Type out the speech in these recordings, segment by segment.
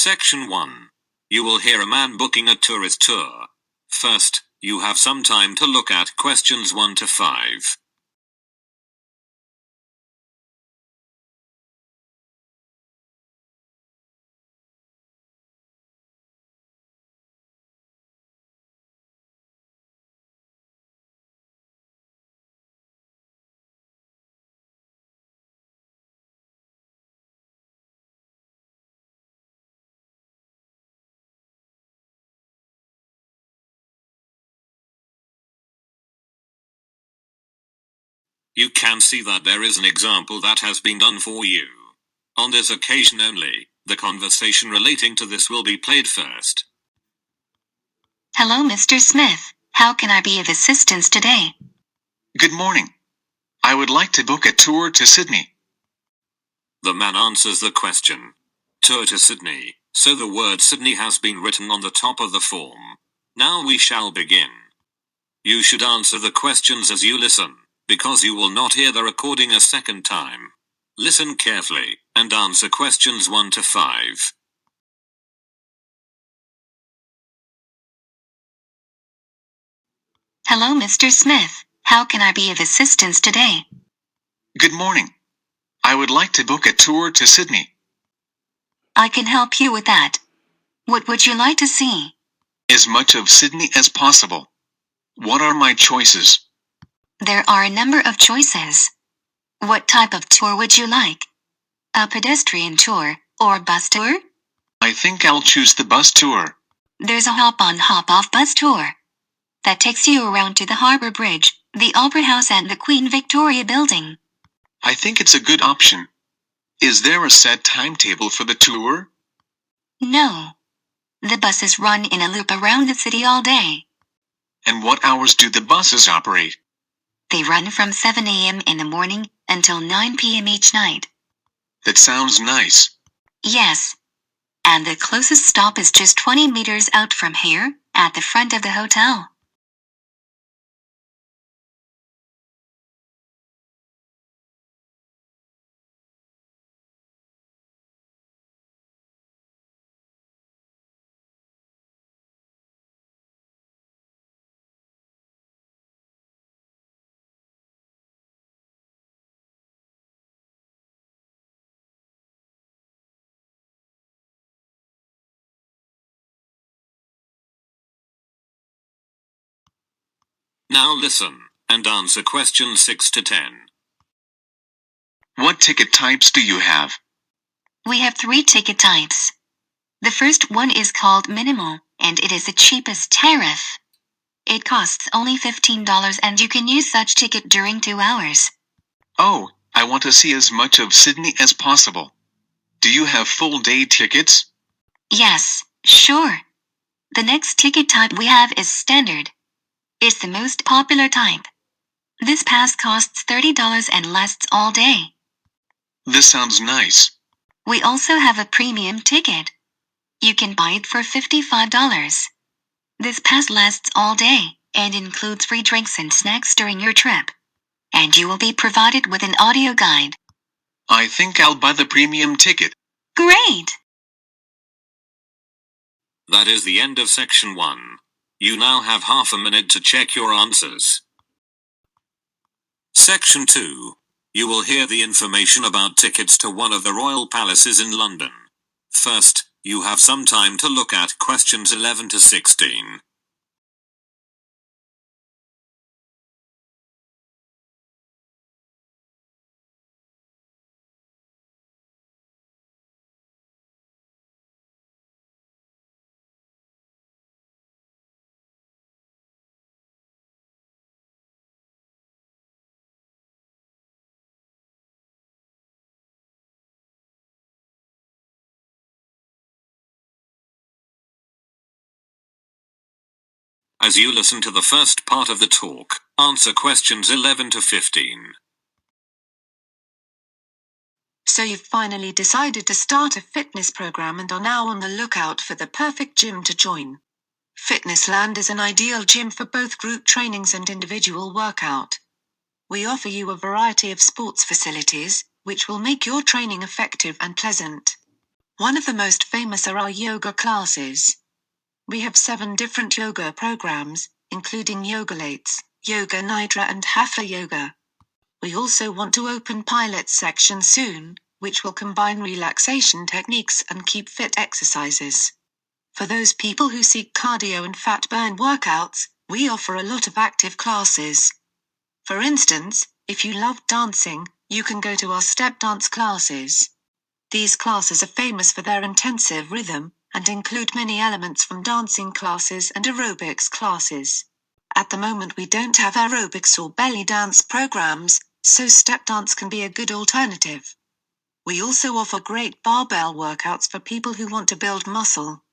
Section 1. You will hear a man booking a tourist tour. First, you have some time to look at questions 1 to 5. You can see that there is an example that has been done for you. On this occasion only, the conversation relating to this will be played first. Hello, Mr. Smith. How can I be of assistance today? Good morning. I would like to book a tour to Sydney. The man answers the question. Tour to Sydney, so the word Sydney has been written on the top of the form. Now we shall begin. You should answer the questions as you listen, because you will not hear the recording a second time. Listen carefully, and answer questions 1 to 5. Hello, Mr. Smith. How can I be of assistance today? Good morning. I would like to book a tour to Sydney. I can help you with that. What would you like to see? As much of Sydney as possible. What are my choices? There are a number of choices. What type of tour would you like? A pedestrian tour or bus tour? I think I'll choose the bus tour. There's a hop-on hop-off bus tour that takes you around to the Harbour Bridge, the Opera House and the Queen Victoria Building. I think it's a good option. Is there a set timetable for the tour? No. The buses run in a loop around the city all day. And what hours do the buses operate? They run from 7 a.m. in the morning until 9 p.m. each night. That sounds nice. Yes. And the closest stop is just 20 meters out from here, at the front of the hotel. Now listen, and answer questions 6 to 10. What ticket types do you have? We have 3 ticket types. The first one is called Minimal, and it is the cheapest tariff. It costs only $15 and you can use such ticket during 2 hours. Oh, I want to see as much of Sydney as possible. Do you have full-day tickets? Yes, sure. The next ticket type we have is Standard. It's the most popular type. This pass costs $30 and lasts all day. This sounds nice. We also have a premium ticket. You can buy it for $55. This pass lasts all day and includes free drinks and snacks during your trip. And you will be provided with an audio guide. I think I'll buy the premium ticket. Great! That is the end of section 1. You now have half a minute to check your answers. Section 2. You will hear the information about tickets to one of the royal palaces in London. First, you have some time to look at questions 11 to 16. As you listen to the first part of the talk, answer questions 11 to 15. So you've finally decided to start a fitness program and are now on the lookout for the perfect gym to join. Fitnessland is an ideal gym for both group trainings and individual workout. We offer you a variety of sports facilities, which will make your training effective and pleasant. One of the most famous are our yoga classes. We have 7 different yoga programs, including Ielts, Yoga Nidra and Hatha Yoga. We also want to open Pilates section soon, which will combine relaxation techniques and keep fit exercises. For those people who seek cardio and fat burn workouts, we offer a lot of active classes. For instance, if you love dancing, you can go to our step dance classes. These classes are famous for their intensive rhythm, and include many elements from dancing classes and aerobics classes. At the moment we don't have aerobics or belly dance programs, so step dance can be a good alternative. We also offer great barbell workouts for people who want to build muscle.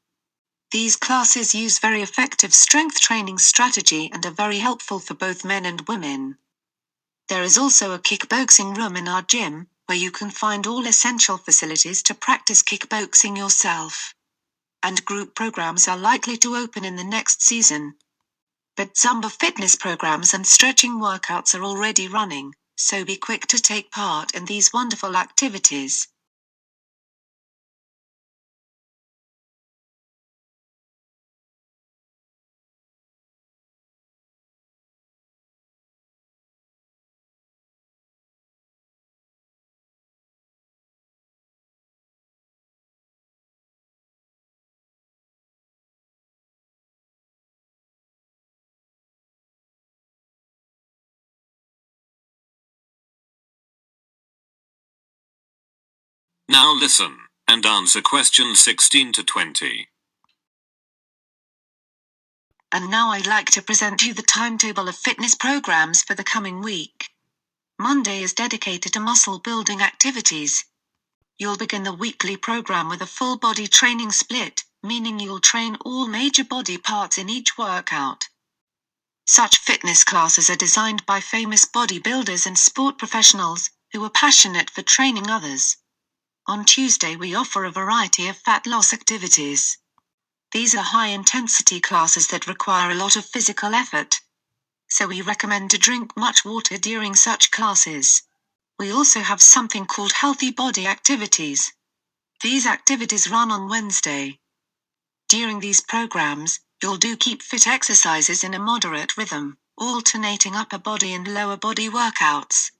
These classes use very effective strength training strategy and are very helpful for both men and women. There is also a kickboxing room in our gym, where you can find all essential facilities to practice kickboxing yourself. And group programs are likely to open in the next season. But Zumba fitness programs and stretching workouts are already running, so be quick to take part in these wonderful activities. Now listen, and answer questions 16 to 20. And now I'd like to present you the timetable of fitness programs for the coming week. Monday is dedicated to muscle building activities. You'll begin the weekly program with a full body training split, meaning you'll train all major body parts in each workout. Such fitness classes are designed by famous bodybuilders and sport professionals who are passionate for training others. On Tuesday we offer a variety of fat loss activities. These are high-intensity classes that require a lot of physical effort. So we recommend to drink much water during such classes. We also have something called healthy body activities. These activities run on Wednesday. During these programs, you'll do keep fit exercises in a moderate rhythm, alternating upper body and lower body workouts.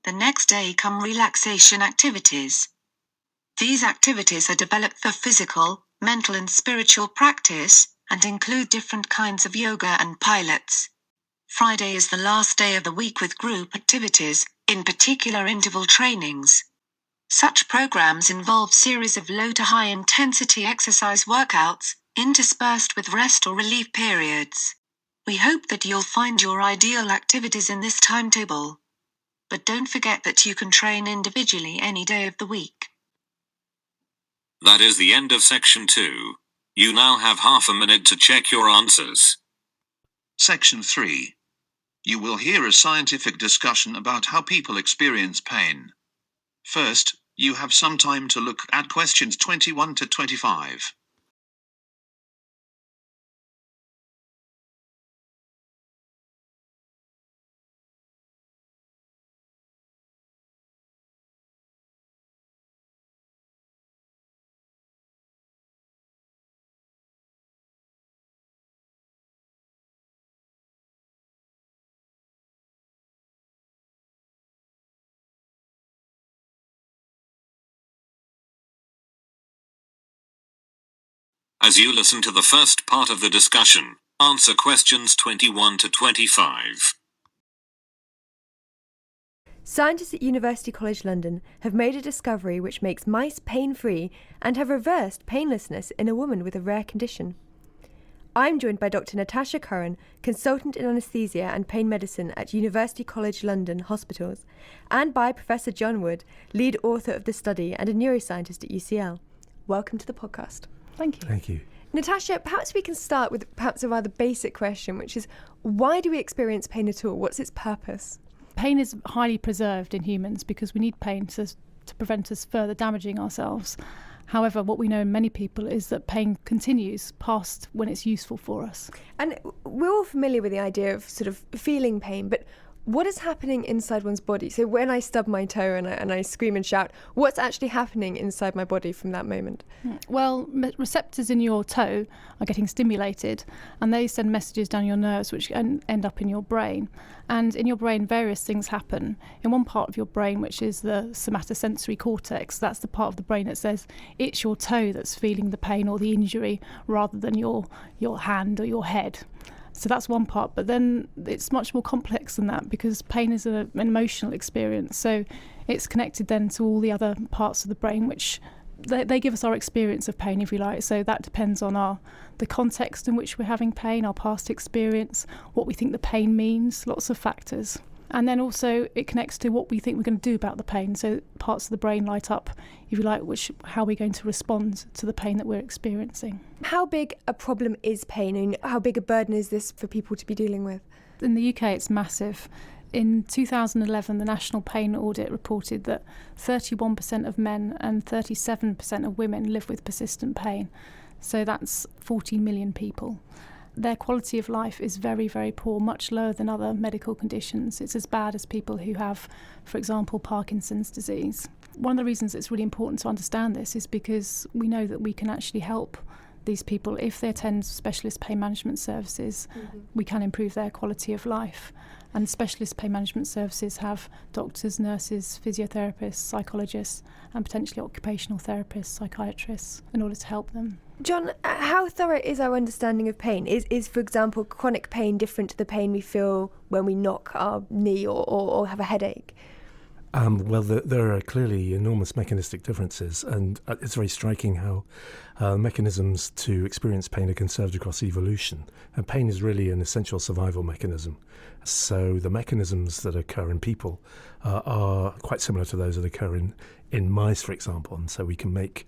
The next day come relaxation activities. These activities are developed for physical, mental and spiritual practice, and include different kinds of yoga and Pilates. Friday is the last day of the week with group activities, in particular interval trainings. Such programs involve series of low to high intensity exercise workouts, interspersed with rest or relief periods. We hope that you'll find your ideal activities in this timetable. But don't forget that you can train individually any day of the week. That is the end of section 2. You now have half a minute to check your answers. Section 3. You will hear a scientific discussion about how people experience pain. First, you have some time to look at questions 21 to 25. As you listen to the first part of the discussion, answer questions 21 to 25. Scientists at University College London have made a discovery which makes mice pain-free and have reversed painlessness in a woman with a rare condition. I'm joined by Dr. Natasha Curran, consultant in anaesthesia and pain medicine at University College London Hospitals, and by Professor John Wood, lead author of the study and a neuroscientist at UCL. Welcome to the podcast. Thank you. Thank you. Natasha, perhaps we can start with perhaps a rather basic question, which is, why do we experience pain at all? What's its purpose? Pain is highly preserved in humans because we need pain to prevent us further damaging ourselves. However, what we know in many people is that pain continues past when it's useful for us. And we're all familiar with the idea of sort of feeling pain, but What is happening inside one's body? So when I stub my toe and I scream and shout, what's actually happening inside my body from that moment? Well, receptors in your toe are getting stimulated, and they send messages down your nerves which end up in your brain. And in your brain, various things happen. In one part of your brain, which is the somatosensory cortex, that's the part of the brain that says it's your toe that's feeling the pain or the injury rather than your hand or your head. So that's one part, but then it's much more complex than that, because pain is an emotional experience. So it's connected then to all the other parts of the brain, which they give us our experience of pain, if you like. So that depends on the context in which we're having pain, our past experience, what we think the pain means, lots of factors. And then also it connects to what we think we're going to do about the pain. So parts of the brain light up, if you like, how we're going to respond to the pain that we're experiencing. How big a problem is pain, and how big a burden is this for people to be dealing with? In the UK, it's massive. In 2011, the National Pain Audit reported that 31% of men and 37% of women live with persistent pain. So that's 40 million people. Their quality of life is very, very poor, much lower than other medical conditions. It's as bad as people who have, for example, Parkinson's disease. One of the reasons it's really important to understand this is because we know that we can actually help these people if they attend specialist pain management services. We can improve their quality of life. And specialist pain management services have doctors, nurses, physiotherapists, psychologists, and potentially occupational therapists, psychiatrists, in order to help them. John, how thorough is our understanding of pain? Is, for example, chronic pain different to the pain we feel when we knock our knee or have a headache? Well, there are clearly enormous mechanistic differences, and it's very striking how mechanisms to experience pain are conserved across evolution. And pain is really an essential survival mechanism. So the mechanisms that occur in people are quite similar to those that occur in mice, for example. And so we can make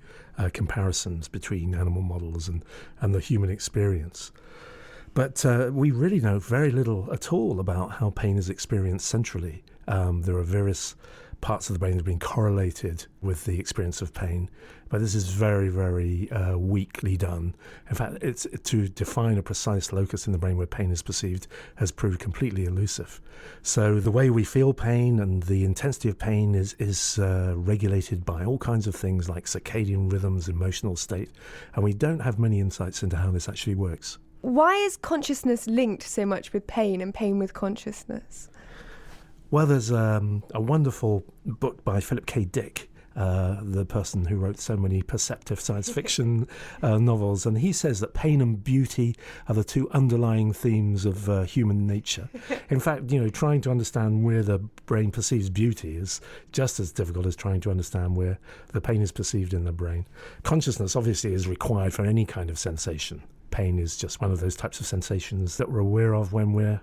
comparisons between animal models and the human experience. But we really know very little at all about how pain is experienced centrally. There are various parts of the brain that have been correlated with the experience of pain, but this is very, very weakly done. In fact, it's to define a precise locus in the brain where pain is perceived has proved completely elusive. So the way we feel pain and the intensity of pain is regulated by all kinds of things like circadian rhythms, emotional state, and we don't have many insights into how this actually works. Why is consciousness linked so much with pain and pain with consciousness? Well, there's a wonderful book by Philip K. Dick, the person who wrote so many perceptive science fiction novels, and he says that pain and beauty are the two underlying themes of human nature. In fact, trying to understand where the brain perceives beauty is just as difficult as trying to understand where the pain is perceived in the brain. Consciousness obviously is required for any kind of sensation. Pain is just one of those types of sensations that we're aware of when we're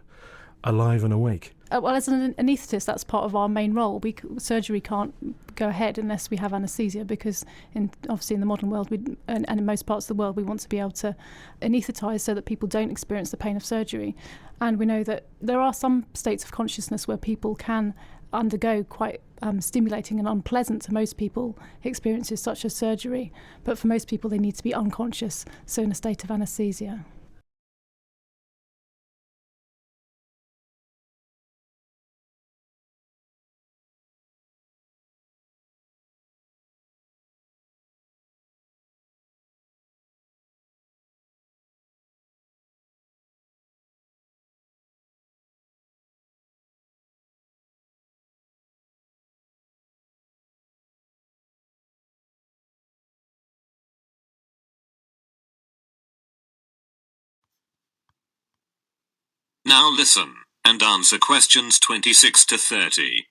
alive and awake. Well, as an anaesthetist, that's part of our main role. Surgery can't go ahead unless we have anaesthesia, because obviously in the modern world and in most parts of the world we want to be able to anaesthetise so that people don't experience the pain of surgery. And we know that there are some states of consciousness where people can undergo quite stimulating and unpleasant to most people experiences such as surgery, but for most people they need to be unconscious, so in a state of anaesthesia. Now listen and answer questions 26 to 30.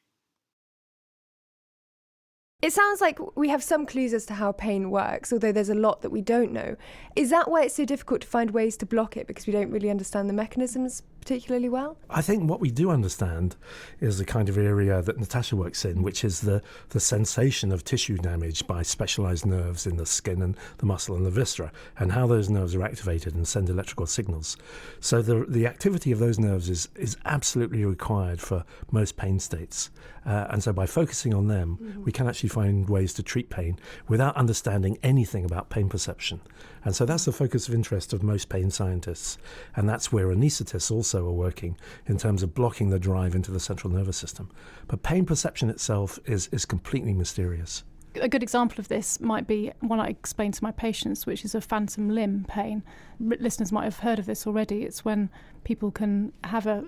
It sounds like we have some clues as to how pain works, although there's a lot that we don't know. Is that why it's so difficult to find ways to block it, because we don't really understand the mechanisms particularly well? I think what we do understand is the kind of area that Natasha works in, which is the sensation of tissue damage by specialised nerves in the skin and the muscle and the viscera, and how those nerves are activated and send electrical signals. So the activity of those nerves is absolutely required for most pain states. And so by focusing on them, we can actually find ways to treat pain without understanding anything about pain perception. And so that's the focus of interest of most pain scientists. And that's where anaesthetists also so are working in terms of blocking the drive into the central nervous system. But pain perception itself is completely mysterious. A good example of this might be one I explain to my patients, which is a phantom limb pain. Listeners might have heard of this already. It's when people can have a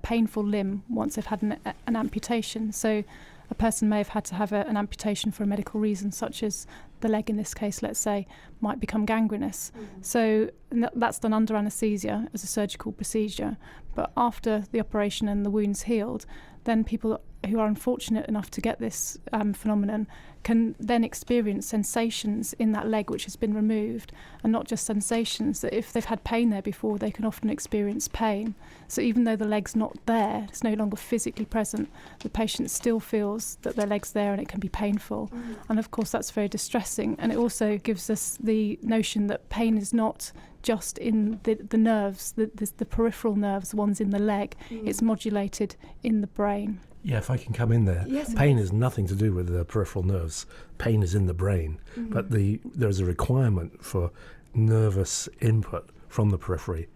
painful limb once they've had an amputation. So a person may have had to have an amputation for a medical reason, such as the leg in this case, let's say, might become gangrenous. So that's done under anaesthesia as a surgical procedure. But after the operation and the wound's healed, then people who are unfortunate enough to get this phenomenon can then experience sensations in that leg which has been removed, and not just sensations, that if they've had pain there before, they can often experience pain. So even though the leg's not there, it's no longer physically present, the patient still feels that their leg's there and it can be painful. And of course that's very distressing, and it also gives us the notion that pain is not just in the nerves, the peripheral nerves, the ones in the leg. It's modulated in the brain. Yeah, if I can come in there. Yes, pain has nothing to do with the peripheral nerves. Pain is in the brain. But there's a requirement for nervous input from the periphery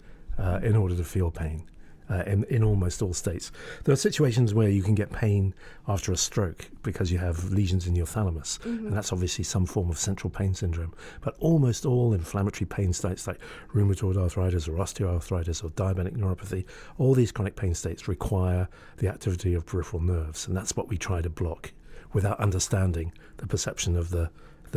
in order to feel pain in almost all states. There are situations where you can get pain after a stroke because you have lesions in your thalamus, and that's obviously some form of central pain syndrome. But almost all inflammatory pain states like rheumatoid arthritis or osteoarthritis or diabetic neuropathy, all these chronic pain states require the activity of peripheral nerves, and that's what we try to block without understanding the perception of the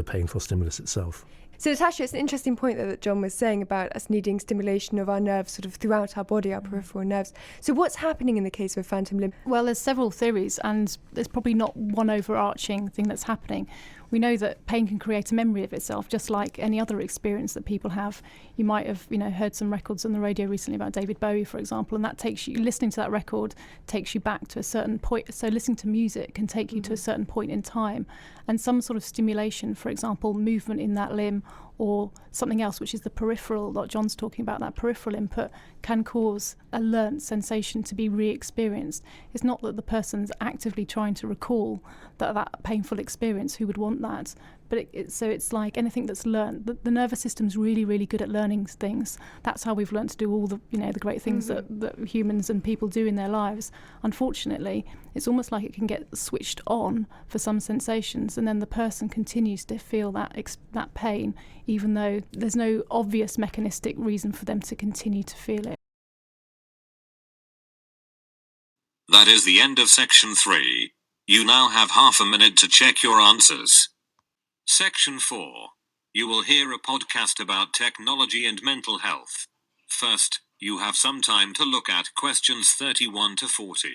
painful stimulus itself. So, Natasha, it's an interesting point that John was saying about us needing stimulation of our nerves sort of throughout our body, our peripheral nerves. So what's happening in the case of phantom limb? Well, there's several theories, and there's probably not one overarching thing that's happening. We know that pain can create a memory of itself, just like any other experience that people have. You might have, heard some records on the radio recently about David Bowie, for example, and that takes you, listening to that record takes you back to a certain point. So listening to music can take you to a certain point in time, and some sort of stimulation, for example, movement in that limb or something else, which is the peripheral, like John's talking about, that peripheral input can cause a learnt sensation to be re-experienced. It's not that the person's actively trying to recall that painful experience. Who would want that? But so it's like anything that's learnt. The nervous system's really, really good at learning things. That's how we've learnt to do all the, the great things that humans and people do in their lives. Unfortunately, it's almost like it can get switched on for some sensations, and then the person continues to feel that pain, even though there's no obvious mechanistic reason for them to continue to feel it. That is the end of section 3. You now have half a minute to check your answers. Section 4. You will hear a podcast about technology and mental health. First, you have some time to look at questions 31 to 40.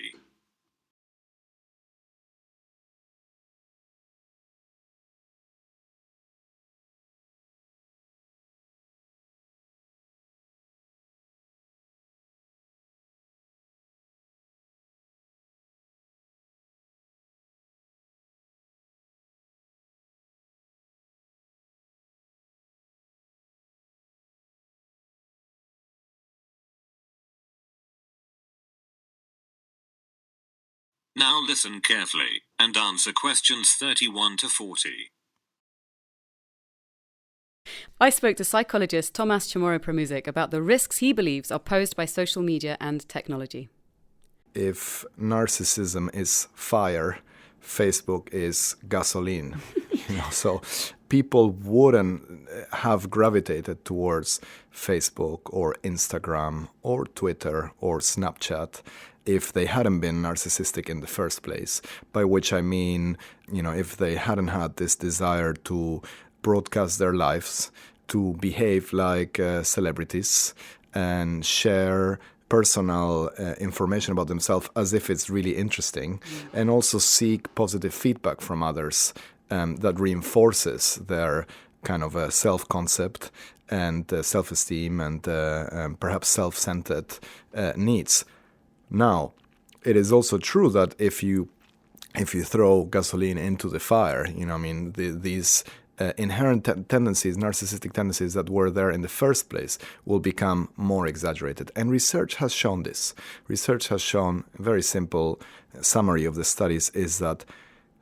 Now listen carefully and answer questions 31 to 40. I spoke to psychologist Tomasz Chamorro-Premuzic about the risks he believes are posed by social media and technology. If narcissism is fire, Facebook is gasoline. So people wouldn't have gravitated towards Facebook or Instagram or Twitter or Snapchat if they hadn't been narcissistic in the first place, by which I mean, if they hadn't had this desire to broadcast their lives, to behave like celebrities and share personal information about themselves as if it's really interesting, and also seek positive feedback from others that reinforces their kind of self-concept and self-esteem and perhaps self-centered needs. Now, it is also true that if you throw gasoline into the fire, these inherent tendencies, narcissistic tendencies that were there in the first place will become more exaggerated. And research has shown this. Research has shown, a very simple summary of the studies is that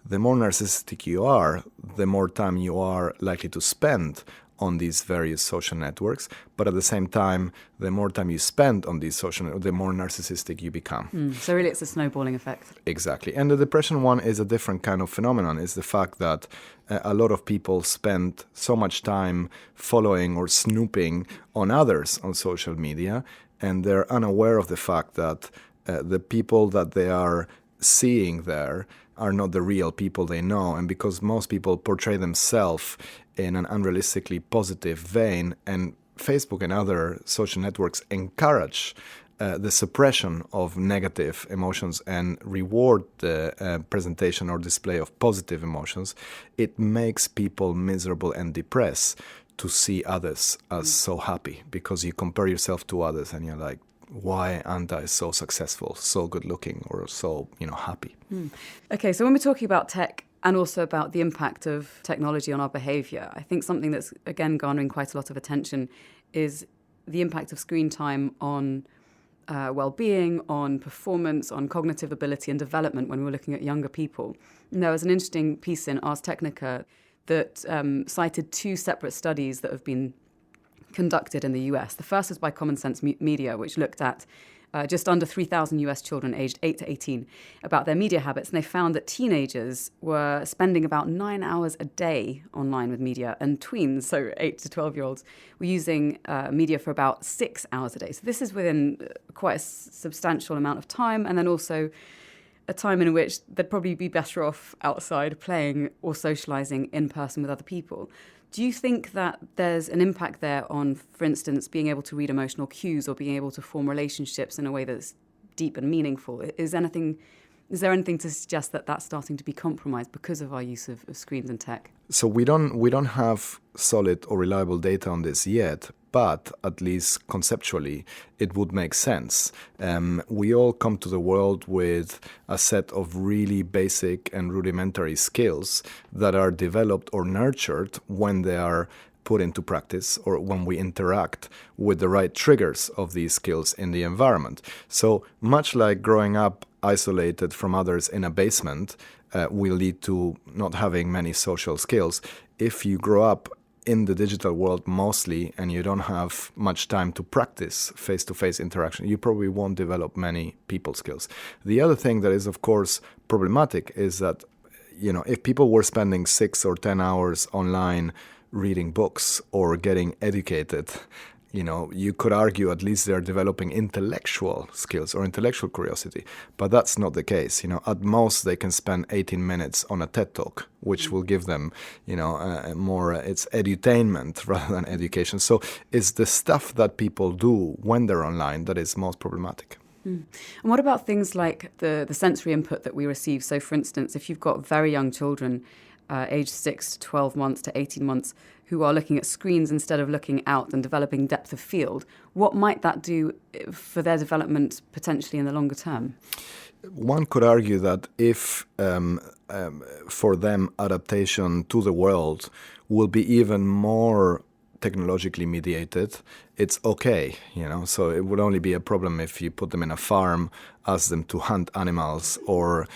the more narcissistic you are, the more time you are likely to spend on these various social networks. But at the same time, the more time you spend on these social networks, the more narcissistic you become. So really it's a snowballing effect. Exactly. And the depression one is a different kind of phenomenon. It's the fact that a lot of people spend so much time following or snooping on others on social media, and they're unaware of the fact that the people that they are seeing there are not the real people they know. And because most people portray themselves in an unrealistically positive vein, and Facebook and other social networks encourage the suppression of negative emotions and reward the presentation or display of positive emotions, it makes people miserable and depressed to see others as so happy, because you compare yourself to others and you're like, why aren't I so successful, so good looking, or so, happy? Okay, so when we're talking about tech and also about the impact of technology on our behaviour, I think something that's, again, garnering quite a lot of attention is the impact of screen time on well-being, on performance, on cognitive ability and development when we're looking at younger people. And there was an interesting piece in Ars Technica that cited two separate studies that have been conducted in the US. The first was by Common Sense Media, which looked at just under 3,000 US children aged 8 to 18 about their media habits. And they found that teenagers were spending about 9 hours a day online with media, and tweens, so 8 to 12-year-olds, were using media for about 6 hours a day. So this is within quite a substantial amount of time, and then also a time in which they'd probably be better off outside playing or socialising in person with other people. Do you think that there's an impact there on, for instance, being able to read emotional cues or being able to form relationships in a way that's deep and meaningful? Is there anything to suggest that that's starting to be compromised because of our use of screens and tech? So we don't have solid or reliable data on this yet, but at least conceptually, it would make sense. We all come to the world with a set of really basic and rudimentary skills that are developed or nurtured when they are put into practice or when we interact with the right triggers of these skills in the environment. So much like growing up isolated from others in a basement will lead to not having many social skills. If you grow up in the digital world mostly and you don't have much time to practice face-to-face interaction, you probably won't develop many people skills. The other thing that is, of course, problematic is that, if people were spending 6 or 10 hours online reading books or getting educated, you could argue at least they're developing intellectual skills or intellectual curiosity, but that's not the case. At most they can spend 18 minutes on a TED Talk, which will give them, more, it's edutainment rather than education. So it's the stuff that people do when they're online that is most problematic. And what about things like the sensory input that we receive? So, for instance, if you've got very young children, aged 6 to 12 months to 18 months, who are looking at screens instead of looking out and developing depth of field, what might that do for their development potentially in the longer term? One could argue that if for them adaptation to the world will be even more technologically mediated, it's okay, so it would only be a problem if you put them in a farm, ask them to hunt animals, or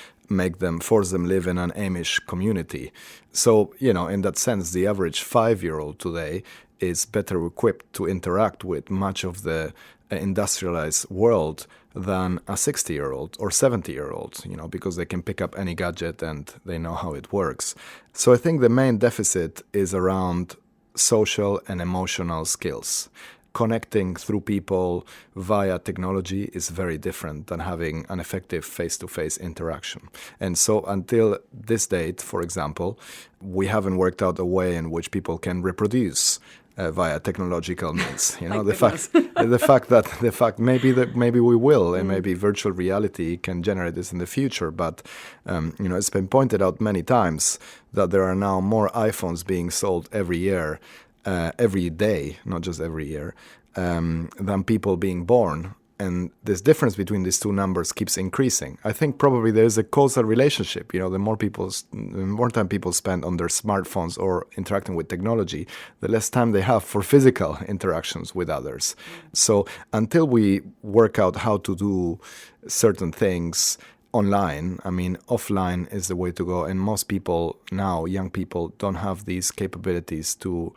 force them live in an Amish community. So, in that sense, the average 5-year-old today is better equipped to interact with much of the industrialized world than a 60-year-old or 70-year-old, because they can pick up any gadget and they know how it works. So I think the main deficit is around social and emotional skills. Connecting through people via technology is very different than having an effective face-to-face interaction. And so until this date, for example, we haven't worked out a way in which people can reproduce via technological means. The fact maybe we will, and maybe virtual reality can generate this in the future. But it's been pointed out many times that there are now more iPhones being sold every year, every day, not just every year, than people being born. And this difference between these two numbers keeps increasing. I think probably there's a causal relationship. The more time people spend on their smartphones or interacting with technology, the less time they have for physical interactions with others. So until we work out how to do certain things online. I mean, offline is the way to go. And most people now, young people, don't have these capabilities to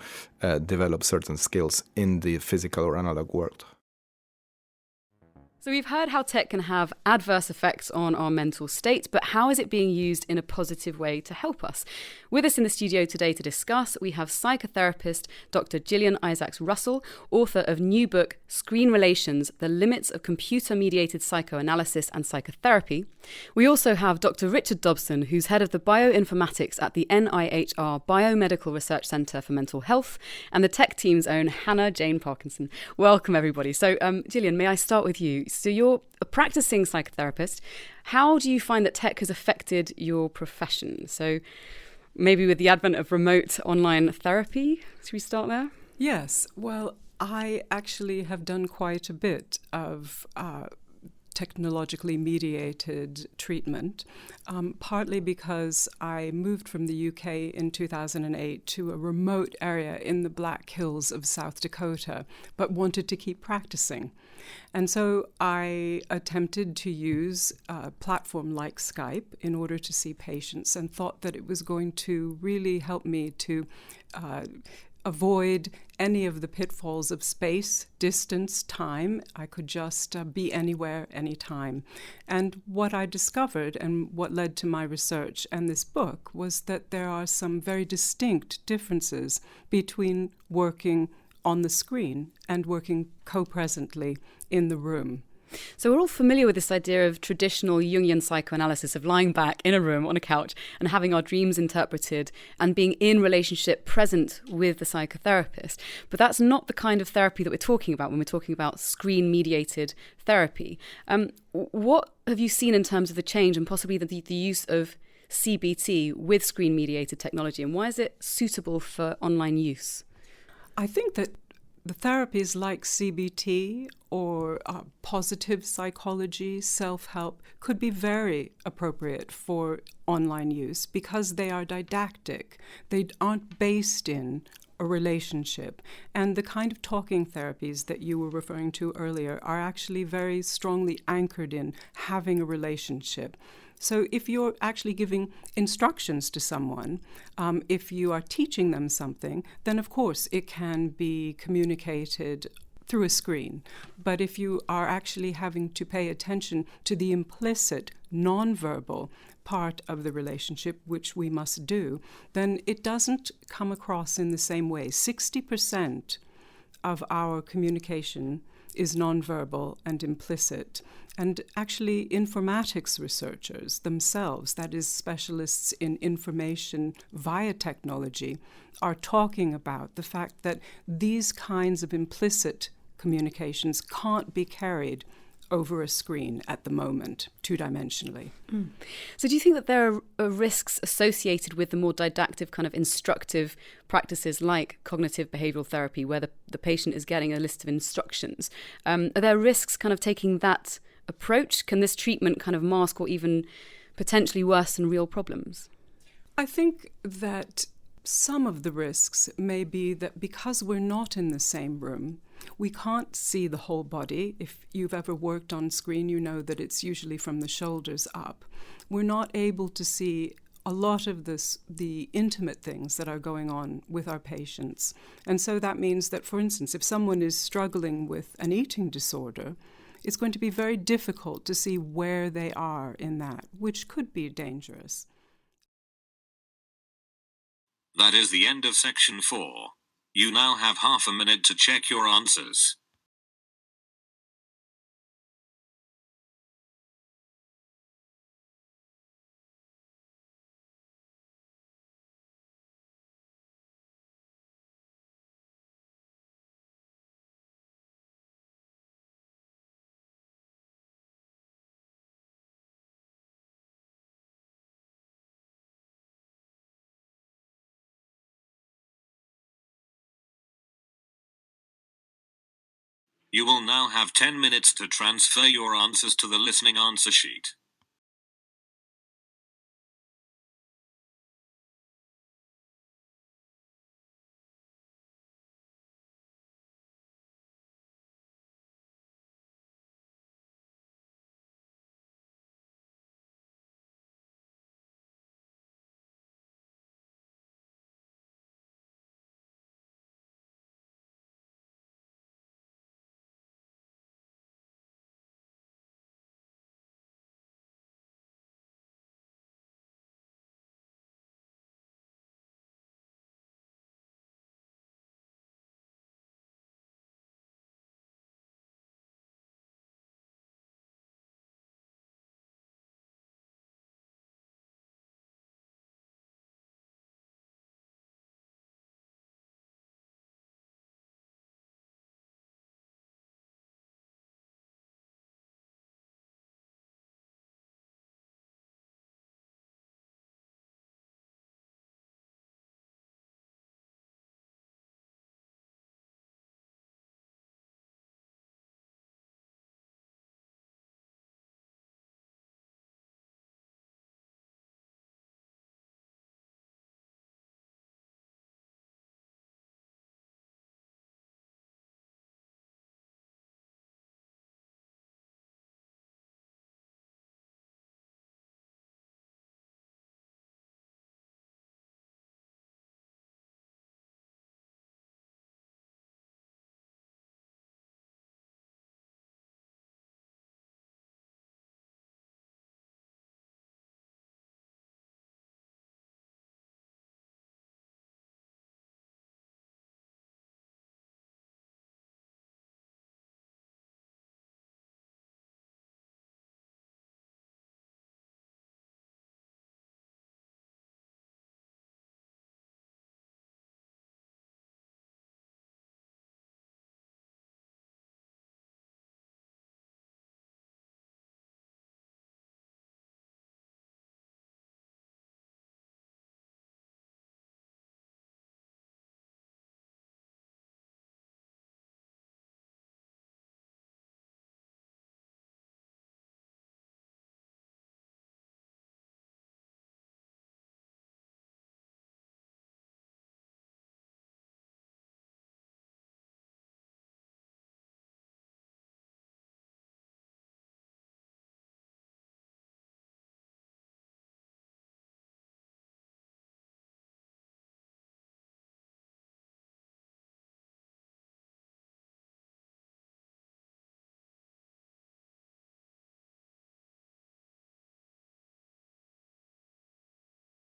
develop certain skills in the physical or analog world. So we've heard how tech can have adverse effects on our mental state, but how is it being used in a positive way to help us? With us in the studio today to discuss, we have psychotherapist Dr. Gillian Isaacs-Russell, author of new book, Screen Relations, The Limits of Computer-Mediated Psychoanalysis and Psychotherapy. We also have Dr. Richard Dobson, who's head of the bioinformatics at the NIHR Biomedical Research Centre for Mental Health, and the tech team's own Hannah Jane Parkinson. Welcome, everybody. So, Gillian, may I start with you? So you're a practicing psychotherapist. How do you find that tech has affected your profession? So maybe with the advent of remote online therapy, should we start there? Yes. Well, I actually have done quite a bit of technologically mediated treatment, partly because I moved from the UK in 2008 to a remote area in the Black Hills of South Dakota, but wanted to keep practicing. And so I attempted to use a platform like Skype in order to see patients and thought that it was going to really help me to avoid any of the pitfalls of space, distance, time. I could just be anywhere, anytime. And what I discovered and what led to my research and this book was that there are some very distinct differences between working on the screen and working co-presently in the room. So we're all familiar with this idea of traditional Jungian psychoanalysis of lying back in a room on a couch and having our dreams interpreted and being in relationship present with the psychotherapist. But that's not the kind of therapy that we're talking about when we're talking about screen-mediated therapy. What have you seen in terms of the change and possibly the use of CBT with screen-mediated technology, and why is it suitable for online use? I think that the therapies like CBT or positive psychology, self-help, could be very appropriate for online use because they are didactic. They aren't based in a relationship. And the kind of talking therapies that you were referring to earlier are actually very strongly anchored in having a relationship. So if you're actually giving instructions to someone, if you are teaching them something, then of course it can be communicated through a screen. But if you are actually having to pay attention to the implicit, nonverbal part of the relationship, which we must do, then it doesn't come across in the same way. 60% of our communication is nonverbal and implicit. And actually, informatics researchers themselves, that is, specialists in information via technology, are talking about the fact that these kinds of implicit communications can't be carried over a screen at the moment, two-dimensionally. So do you think that there are risks associated with the more didactic kind of instructive practices like cognitive behavioural therapy, where the patient is getting a list of instructions? Are there risks kind of taking that approach? Can this treatment kind of mask or even potentially worsen real problems? I think that some of the risks may be that because we're not in the same room, we can't see the whole body. If you've ever worked on screen, you know that it's usually from the shoulders up. We're not able to see a lot of the intimate things that are going on with our patients. And so that means that, for instance, if someone is struggling with an eating disorder, it's going to be very difficult to see where they are in that, which could be dangerous. That is the end of section 4. You now have half a minute to check your answers. You will now have 10 minutes to transfer your answers to the listening answer sheet.